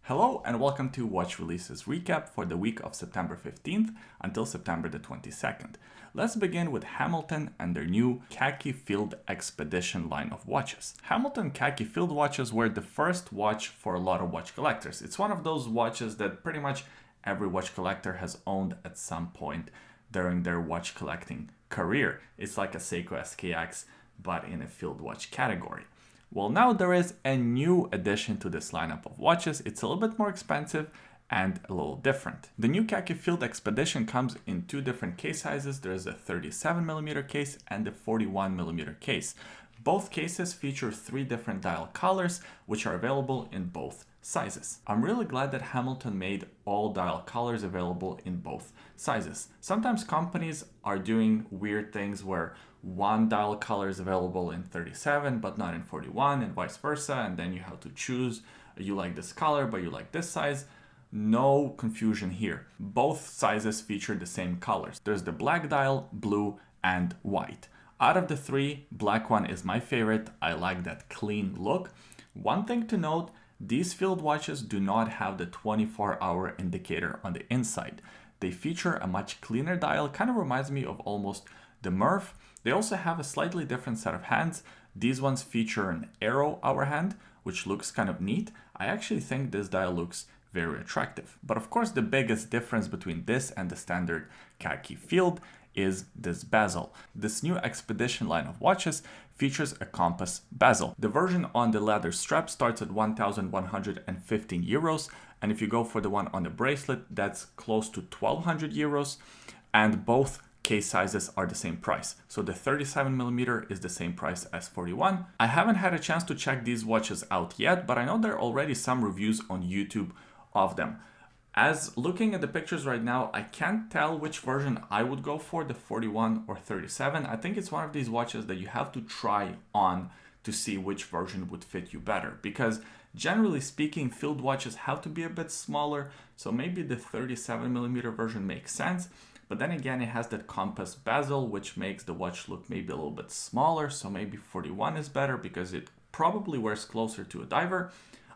Hello and welcome to Watch Releases Recap for the week of September 15th until September the 22nd. Let's begin with Hamilton and their new Khaki Field Expedition line of watches. Hamilton Khaki Field watches were the first watch for a lot of watch collectors. It's one of those watches that pretty much every watch collector has owned at some point during their watch collecting career. It's like a Seiko SKX, but in a field watch category. Well, now there is a new addition to this lineup of watches. It's a little bit more expensive and a little different. The new Khaki Field Expedition comes in two different case sizes. There's a 37mm case and a 41mm case. Both cases feature three different dial colors, which are available in both sizes. I'm really glad that Hamilton made all dial colors available in both sizes. Sometimes companies are doing weird things where one dial color is available in 37 but not in 41 and vice versa, and then you have to choose, you like this color but you like this size. No confusion here. Both sizes feature the same colors. There's the black dial, blue and white. Out of the three, black one is my favorite. I like that clean look. One thing to note, these field watches do not have the 24-hour indicator on the inside. They feature a much cleaner dial, kind of reminds me of almost the Murph. They also have a slightly different set of hands. These ones feature an arrow hour hand, which looks kind of neat. I actually think this dial looks very attractive. But of course, the biggest difference between this and the standard Khaki Field is this bezel. This new Expedition line of watches features a compass bezel. The version on the leather strap starts at 1,115 euros, and if you go for the one on the bracelet, that's close to 1,200 euros, and both case sizes are the same price. So the 37mm is the same price as 41. I haven't had a chance to check these watches out yet, but I know there are already some reviews on YouTube of them. As looking at the pictures right now, I can't tell which version I would go for, the 41 or 37. I think it's one of these watches that you have to try on to see which version would fit you better, because generally speaking, field watches have to be a bit smaller, so maybe the 37mm version makes sense. But then again, it has that compass bezel, which makes the watch look maybe a little bit smaller, so maybe 41 is better because it probably wears closer to a diver.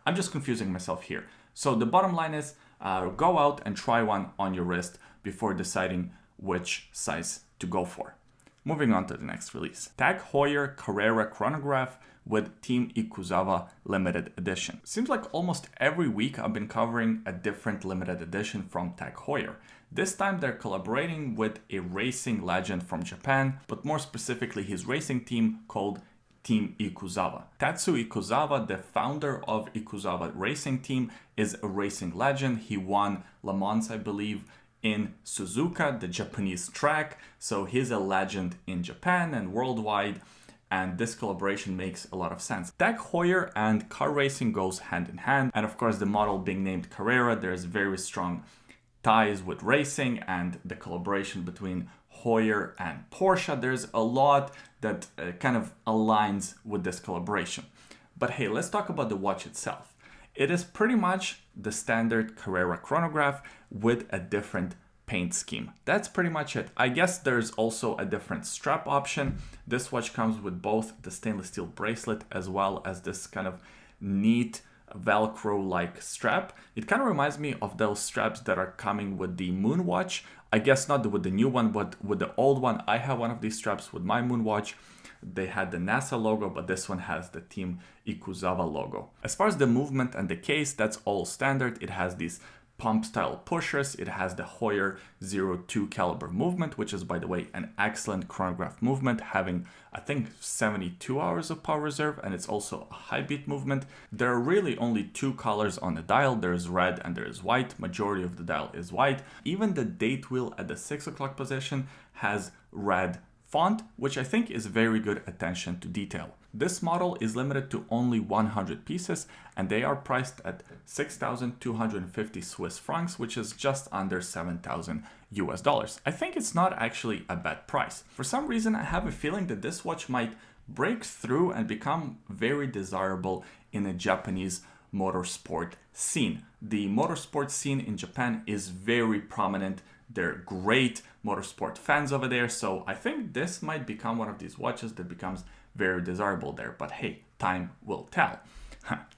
I'm just confusing myself here. So the bottom line is, go out and try one on your wrist before deciding which size to go for. Moving on to the next release. Heuer Carrera Chronograph with Team Ikuzawa limited edition. Seems like almost every week I've been covering a different limited edition from Heuer. This time they're collaborating with a racing legend from Japan, but more specifically his racing team called Team Ikuzawa. Tatsu Ikuzawa, the founder of Ikuzawa Racing Team, is a racing legend. He won Le Mans, I believe, in Suzuka, the Japanese track. So he's a legend in Japan and worldwide, and this collaboration makes a lot of sense. Heuer and car racing goes hand in hand, and of course the model being named Carrera, there's very strong ties with racing and the collaboration between Heuer and Porsche. There's a lot that kind of aligns with this collaboration. But hey, let's talk about the watch itself. It is pretty much the standard Carrera chronograph with a different paint scheme. That's pretty much it. I guess there's also a different strap option. This watch comes with both the stainless steel bracelet as well as this kind of neat Velcro-like strap. It kind of reminds me of those straps that are coming with the Moon watch. I guess not with the new one, but with the old one. I have one of these straps with my Moon watch. They had the NASA logo, but this one has the Team Ikuzawa logo. As far as the movement and the case, that's all standard. It has these pump style pushers. It has the Heuer 02 caliber movement, which is, by the way, an excellent chronograph movement, having I think 72 hours of power reserve, and it's also a high beat movement. There are really only two colors on the dial. There's red and there's white. Majority of the dial is white. Even the date wheel at the 6 o'clock position has red font, which I think is very good attention to detail. This model is limited to only 100 pieces, and they are priced at 6,250 Swiss francs, which is just under 7,000 US dollars. I think it's not actually a bad price. For some reason, I have a feeling that this watch might break through and become very desirable in a Japanese motorsport scene. The motorsport scene in Japan is very prominent. They're great motorsport fans over there, so I think this might become one of these watches that becomes very desirable there. But hey, time will tell.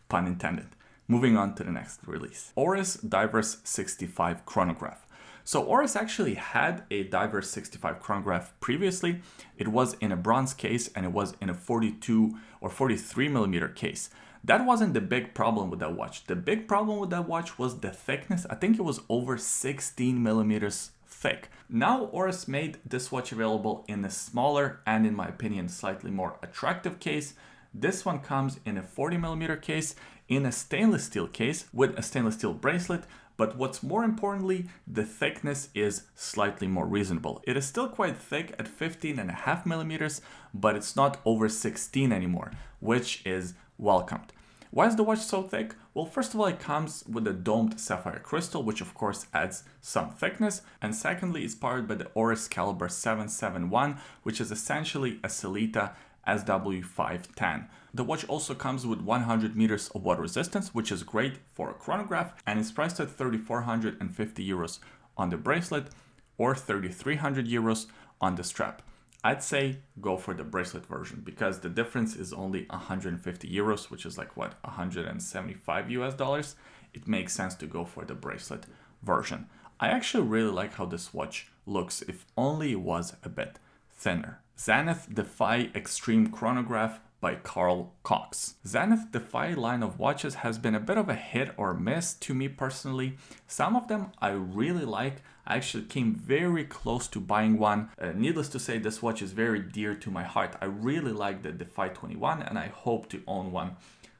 Pun intended. Moving on to the next release. Oris Divers 65 Chronograph. So Oris actually had a Divers 65 chronograph previously. It was in a bronze case and it was in a 42 or 43 millimeter case. That wasn't the big problem with that watch. The big problem with that watch was the thickness. I think it was over 16 millimeters thick. Now Oris made this watch available in a smaller and, in my opinion, slightly more attractive case. This one comes in a 40 millimeter case, in a stainless steel case with a stainless steel bracelet. But what's more importantly, the thickness is slightly more reasonable. It is still quite thick at 15.5 millimeters, but it's not over 16 anymore, which is welcomed. Why is the watch so thick? Well, first of all, it comes with a domed sapphire crystal, which of course adds some thickness. And secondly, it's powered by the Oris caliber 771, which is essentially a Sellita SW510. The watch also comes with 100 meters of water resistance, which is great for a chronograph, and is priced at 3,450 euros on the bracelet or 3,300 euros on the strap. I'd say go for the bracelet version because the difference is only 150 euros, which is like what, 175 US dollars. It makes sense to go for the bracelet version. I actually really like how this watch looks, if only it was a bit thinner. Zenith Defy Extreme Chronograph by Carl Cox. Zenith Defy line of watches has been a bit of a hit or miss to me personally. Some of them I really like. I actually came very close to buying one. Needless to say, this watch is very dear to my heart. I really like the Defy 21 and I hope to own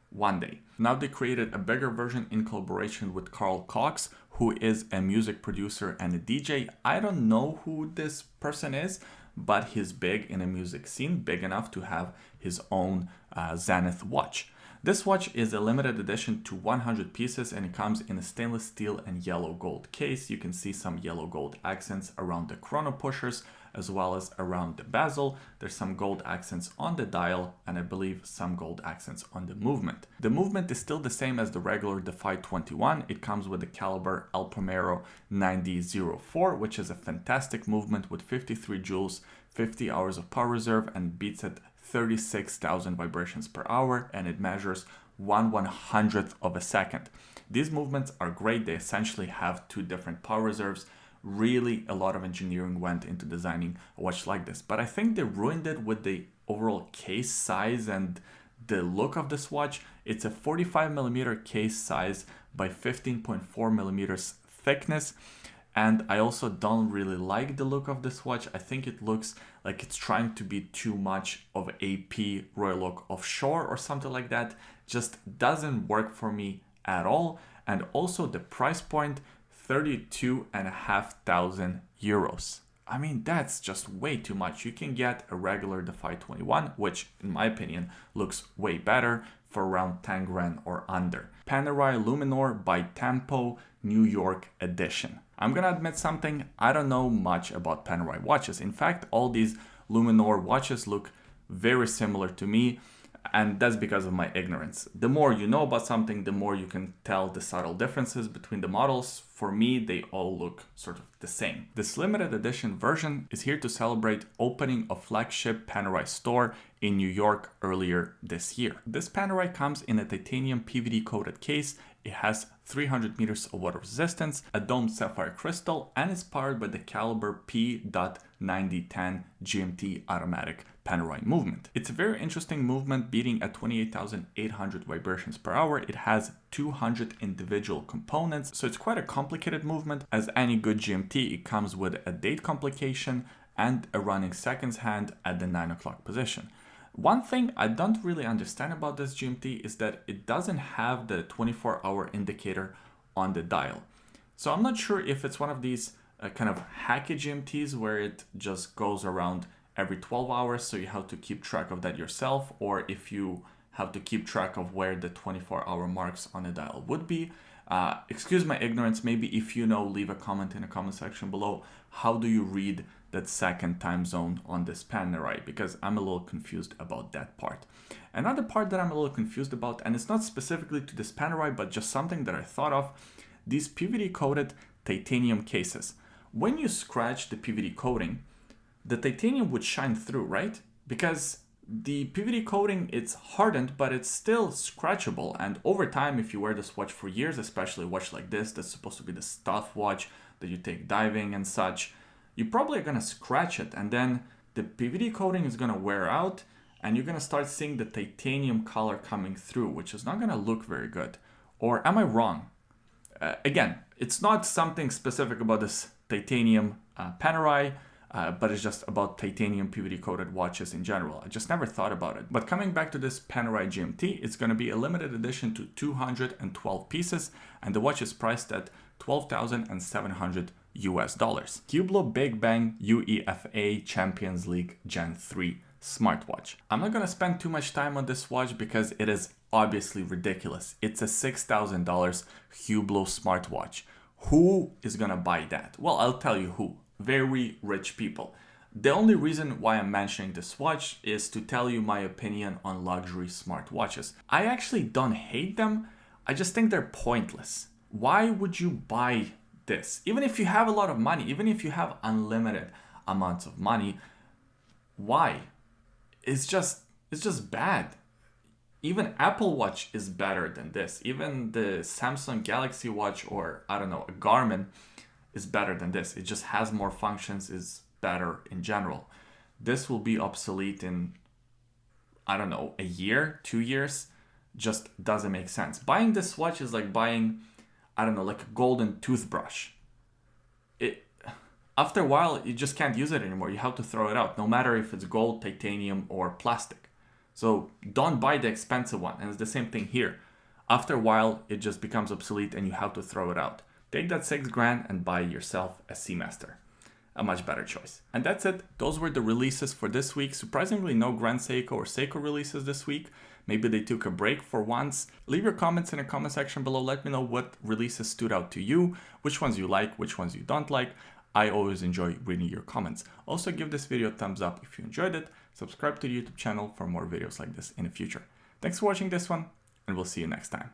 one day. Now they created a bigger version in collaboration with Carl Cox, who is a music producer and a DJ. I don't know who this person is, but he's big in the music scene, big enough to have his own Zenith watch. This watch is a limited edition to 100 pieces and it comes in a stainless steel and yellow gold case. You can see some yellow gold accents around the chrono pushers as well as around the bezel. There's some gold accents on the dial and I believe some gold accents on the movement. The movement is still the same as the regular Defy 21. It comes with the caliber El Primero 9004, which is a fantastic movement with 53 joules, 50 hours of power reserve and beats at 36,000 vibrations per hour, and it measures 1/100th of a second. These movements are great. They essentially have two different power reserves. Really, a lot of engineering went into designing a watch like this, but I think they ruined it with the overall case size and the look of this watch. It's a 45 millimeter case size by 15.4 millimeters thickness. And I also don't really like the look of this watch. I think it looks like it's trying to be too much of AP Royal Oak Offshore or something like that. Just doesn't work for me at all. And also the price point, 32,500 euros. I mean, that's just way too much. You can get a regular Defy 21, which in my opinion looks way better, for around 10 grand or under. Panerai Luminor BiTempo New York edition. I'm gonna admit something, I don't know much about Panerai watches. In fact, all these Luminor watches look very similar to me, and that's because of my ignorance. The more you know about something, the more you can tell the subtle differences between the models. For me, they all look sort of the same. This limited edition version is here to celebrate opening a flagship Panerai store in New York earlier this year. This Panerai comes in a titanium PVD coated case. It has 300 meters of water resistance, a domed sapphire crystal, and is powered by the caliber P.9010 GMT automatic Panerai movement. It's a very interesting movement, beating at 28,800 vibrations per hour. It has 200 individual components, so it's quite a complicated movement. As any good GMT, it comes with a date complication and a running seconds hand at the 9 o'clock position. One thing I don't really understand about this GMT is that it doesn't have the 24-hour indicator on the dial. So I'm not sure if it's one of these kind of hacky GMTs where it just goes around every 12 hours, so you have to keep track of that yourself, or if you have to keep track of where the 24-hour marks on the dial would be. Excuse my ignorance, maybe if you know, leave a comment in the comment section below. How do you read that second time zone on this Panerai? Because I'm a little confused about that part. Another part that I'm a little confused about, and it's not specifically to this Panerai, but just something that I thought of, these PVD coated titanium cases. When you scratch the PVD coating, the titanium would shine through, right? Because The PVD coating, it's hardened, but it's still scratchable. And over time, if you wear this watch for years, especially a watch like this, that's supposed to be the stealth watch that you take diving and such, you probably are gonna scratch it. And then the PVD coating is gonna wear out and you're gonna start seeing the titanium color coming through, which is not gonna look very good. Or am I wrong? Again, it's not something specific about this titanium Panerai, but it's just about titanium PVD coated watches in general. I just never thought about it. But coming back to this Panerai GMT, it's going to be a limited edition to 212 pieces, and the watch is priced at $12,700 US. Hublot Big Bang UEFA Champions League Gen3 smartwatch. I'm not going to spend too much time on this watch because it is obviously ridiculous. It's a $6,000 Hublot smartwatch. Who is going to buy that? Well, I'll tell you who. Very rich people. The only reason why I'm mentioning this watch is to tell you my opinion on luxury smartwatches. I actually don't hate them. I just think they're pointless. Why would you buy this? Even if you have a lot of money, even if you have unlimited amounts of money, why? It's just bad. Even Apple Watch is better than this. Even the Samsung Galaxy Watch, or I don't know, a Garmin, is better than this. It just has more functions, is better in general. This will be obsolete in, I don't know, a year, 2 years. Just doesn't make sense. Buying this watch is like buying, I don't know, like a golden toothbrush. After a while, you just can't use it anymore. You have to throw it out, no matter if it's gold, titanium, or plastic. So don't buy the expensive one. And it's the same thing here. After a while, it just becomes obsolete and you have to throw it out. Take that $6,000 and buy yourself a Seamaster. A much better choice. And that's it. Those were the releases for this week. Surprisingly, no Grand Seiko or Seiko releases this week. Maybe they took a break for once. Leave your comments in the comment section below. Let me know what releases stood out to you, which ones you like, which ones you don't like. I always enjoy reading your comments. Also, give this video a thumbs up if you enjoyed it. Subscribe to the YouTube channel for more videos like this in the future. Thanks for watching this one, and we'll see you next time.